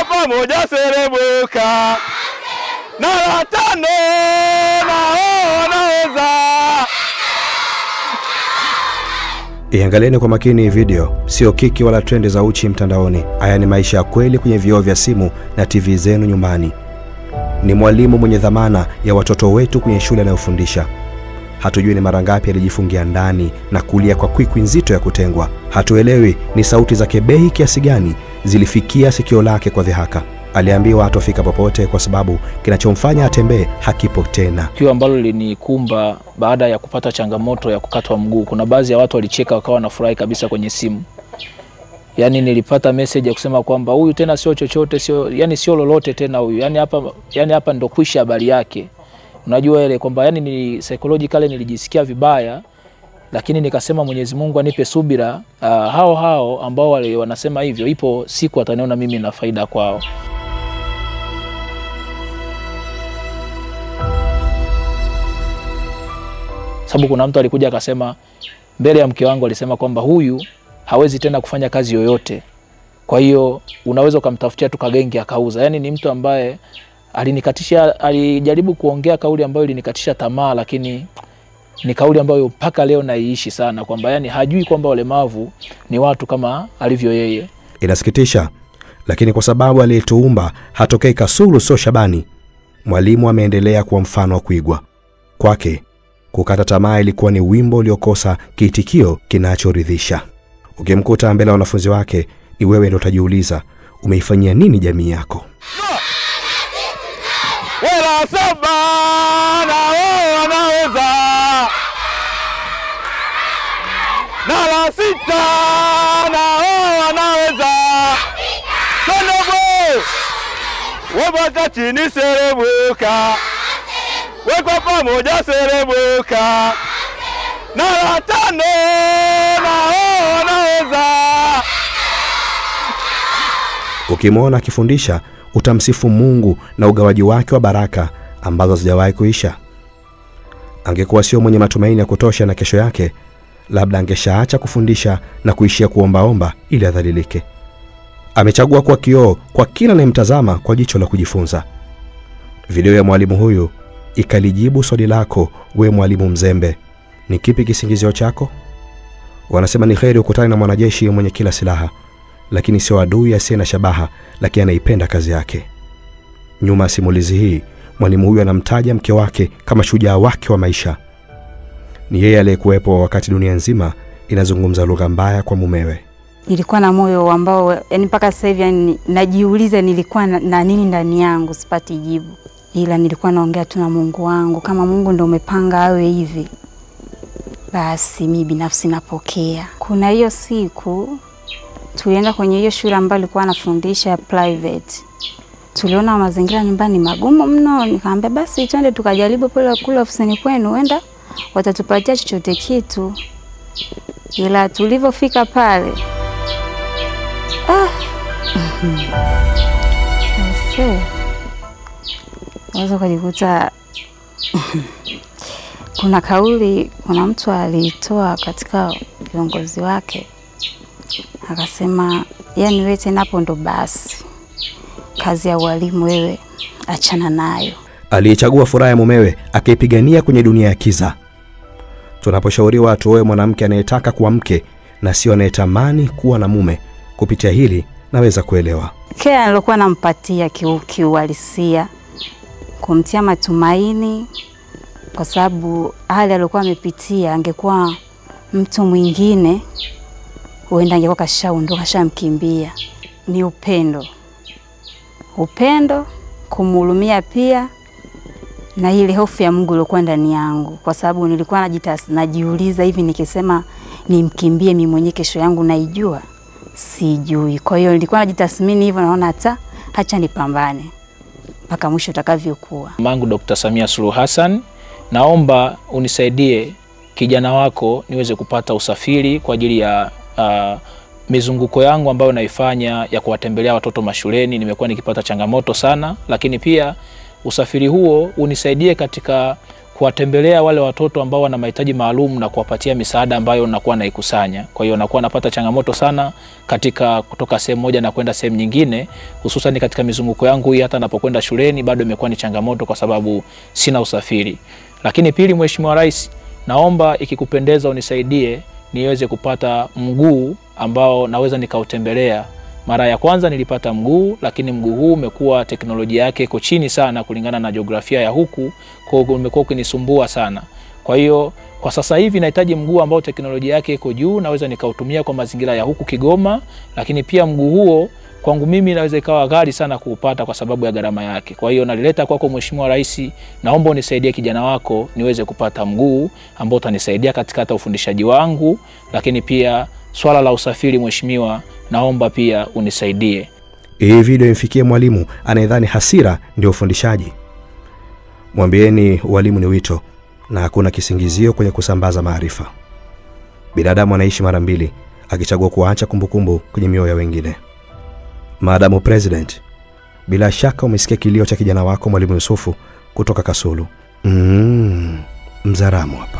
pamoja serebuka. Na la tano naweza. Iangalieni kwa makini video, sio kiki wala trendi za uchi mtandaoni. Haya ni maisha ya kweli kwenye vioo vya simu na TV zenu nyumbani. Ni mwalimu mwenye dhamana ya watoto wetu kwenye shule anayofundisha. Hatujui ni mara ngapi alijifungia ndani na kulia kwa kwikwi nzito ya kutengwa. Hatuelewi ni sauti za kebehi kiasi gani zilifikia sikio lake kwa dhihaka. Aliambiwa hatofika popote kwa sababu kinachomfanya atembee hakipo tena. Tukio ambalo linikumba baada ya kupata changamoto ya kukatwa mguu. Kuna baadhi ya watu walicheka wakawa wanafurahi kabisa kwenye simu. Yaani nilipata message ya kusema kwamba huyu tena sio chochote, sio lolote tena huyu. Yaani hapa ndo kwisha habari yake. Unajua ile kwamba ni psychologically nilijisikia vibaya, lakini nikasema Mwenyezi Mungu anipe subira. Hao ambao wale wanasema hivyo, ipo siku ataniona mimi na faida kwao. Sababu kuna mtu alikuja akasema mbele ya mke wangu, alisema kwamba huyu hawezi tena kufanya kazi yoyote. Kwa hiyo unaweza kumtafutia tu kagenge akauza. Yaani ni mtu ambaye alijaribu kuongea kauli ambayo ilinikatisha tamaa, lakini ni kauli ambayo mpaka leo naiishi sana, kwamba hajui kwamba walemavu ni watu kama alivyo yeye. Inasikitisha, lakini kwa sababu aliyetuumba hatokei Kasulu sio Shabani, mwalimu ameendelea kuwa mfano wa kuigwa. Kwake kukata tamaa ilikuwa ni wimbo uliokosa kiitikio kinachoridhisha. Ukimkuta mbele ya wanafunzi wake, ni wewe ndio utajiuliza umeifanyia nini jamii yako. Wala saba na wanaweza. Na la sita na wanaweza. Tonobo. Wabaka chini serebuka. Wekwa pamoja serebuka. Na la tano na wanaweza. Ukimwona akifundisha, utamsifu Mungu na ugawaji wake wa baraka ambazo hazijawahi kuisha. Angekuwa sio mwenye matumaini ya kutosha na kesho yake, labda angeshaacha kufundisha na kuishia kuombaomba ili adhalilike. Amechagua kwa kioo kwa kila anayemtazama kwa jicho la kujifunza. Video ya mwalimu huyu ikalijibu swali lako, we mwalimu mzembe. Ni kipi kisingizio chako? Wanasema ni kheri ukutane na mwanajeshi mwenye kila silaha, lakini sio adui asiye na shabaha, lakini anaipenda kazi yake. Nyuma ya simulizi hii, mwalimu huyu anamtaja mke wake kama shujaa wake wa maisha. Ni yeye aliyekuwepo wakati dunia nzima inazungumza lugha mbaya kwa mumewe. Nilikuwa na moyo ambao mpaka sasa hivi najiuliza nilikuwa na nini ndani yangu, sipati jibu. Ila nilikuwa naongea tu na Mungu wangu, kama Mungu ndio umepanga awe hivi, basi mimi binafsi napokea. Kuna hiyo siku tulienda kwenye hiyo shule ambayo alikuwa anafundisha private. Tuliona mazingira nyumbani magumu mno, nikamwambia basi twende tukajaribu kule ofisini kwenu, huenda watatupatia chochote kitu. Ila tulipofika pale, naweza kujikuta kuna kauli, kuna mtu alitoa katika viongozi wake, akasema wewe tena hapo ndo basi, kazi ya walimu wewe achana nayo. Aliyechagua furaha ya mumewe akaipigania kwenye dunia ya kiza. Tunaposhauriwa tuoe mwanamke anayetaka kuwa mke na sio anayetamani kuwa na mume, kupitia hili naweza kuelewa. Kile nilokuwa nampatia kiuhalisia, kumtia matumaini, kwa sababu hali aliyokuwa amepitia, angekuwa mtu mwingine huenda angekuwa kashaondoka, kashamkimbia. Ni upendo, kumhurumia pia, na ile hofu ya Mungu iliyokuwa ndani yangu, kwa sababu nilikuwa najiuliza hivi, nikisema nimkimbie mimi mwenyewe kesho yangu naijua? Sijui. Kwa hiyo nilikuwa najitathmini hivyo, naona acha nipambane mpaka mwisho utakavyokuwa. Mangu Dr. Samia Suluhu Hassan, naomba unisaidie kijana wako niweze kupata usafiri kwa ajili ya mizunguko yangu ambayo naifanya ya kuwatembelea watoto mashuleni. Nimekuwa nikipata changamoto sana, lakini pia usafiri huo unisaidie katika kuwatembelea wale watoto ambao wana mahitaji maalum na kuwapatia misaada ambayo nakuwa naikusanya. Kwa hiyo nakuwa napata changamoto sana katika kutoka sehemu moja na kwenda sehemu nyingine, hususan katika mizunguko yangu hii. Hata napokwenda shuleni bado imekuwa ni changamoto kwa sababu sina usafiri. Lakini pili, Mheshimiwa Rais, naomba ikikupendeza unisaidie niweze kupata mguu ambao naweza nikautembelea. Mara ya kwanza nilipata mguu, lakini mguu huu umekuwa teknolojia yake iko chini sana kulingana na jiografia ya huku, kwa hiyo umekuwa ukinisumbua sana. Kwa hiyo kwa sasa hivi nahitaji mguu ambao teknolojia yake iko juu, naweza nikautumia kwa mazingira ya huku Kigoma, lakini pia mguu huo kwangu mimi naweza ikawa ghali sana kuupata kwa sababu ya gharama yake. Kwa hiyo nalileta kwako Mheshimiwa Rais, naomba unisaidie kijana wako niweze kupata mguu ambao utanisaidia katika hata ufundishaji wangu, lakini pia swala la usafiri Mheshimiwa, naomba pia unisaidie. Hii video imfikie mwalimu anayedhani hasira ndio ufundishaji. Mwambieni walimu ni wito na hakuna kisingizio kwenye kusambaza maarifa. Binadamu anaishi mara mbili, akichagua kuacha kumbukumbu kwenye mioyo ya wengine. Madamu President, bila shaka umesikia kilio cha kijana wako Mwalimu Yusufu kutoka Kasulu. Mzaramo hapa.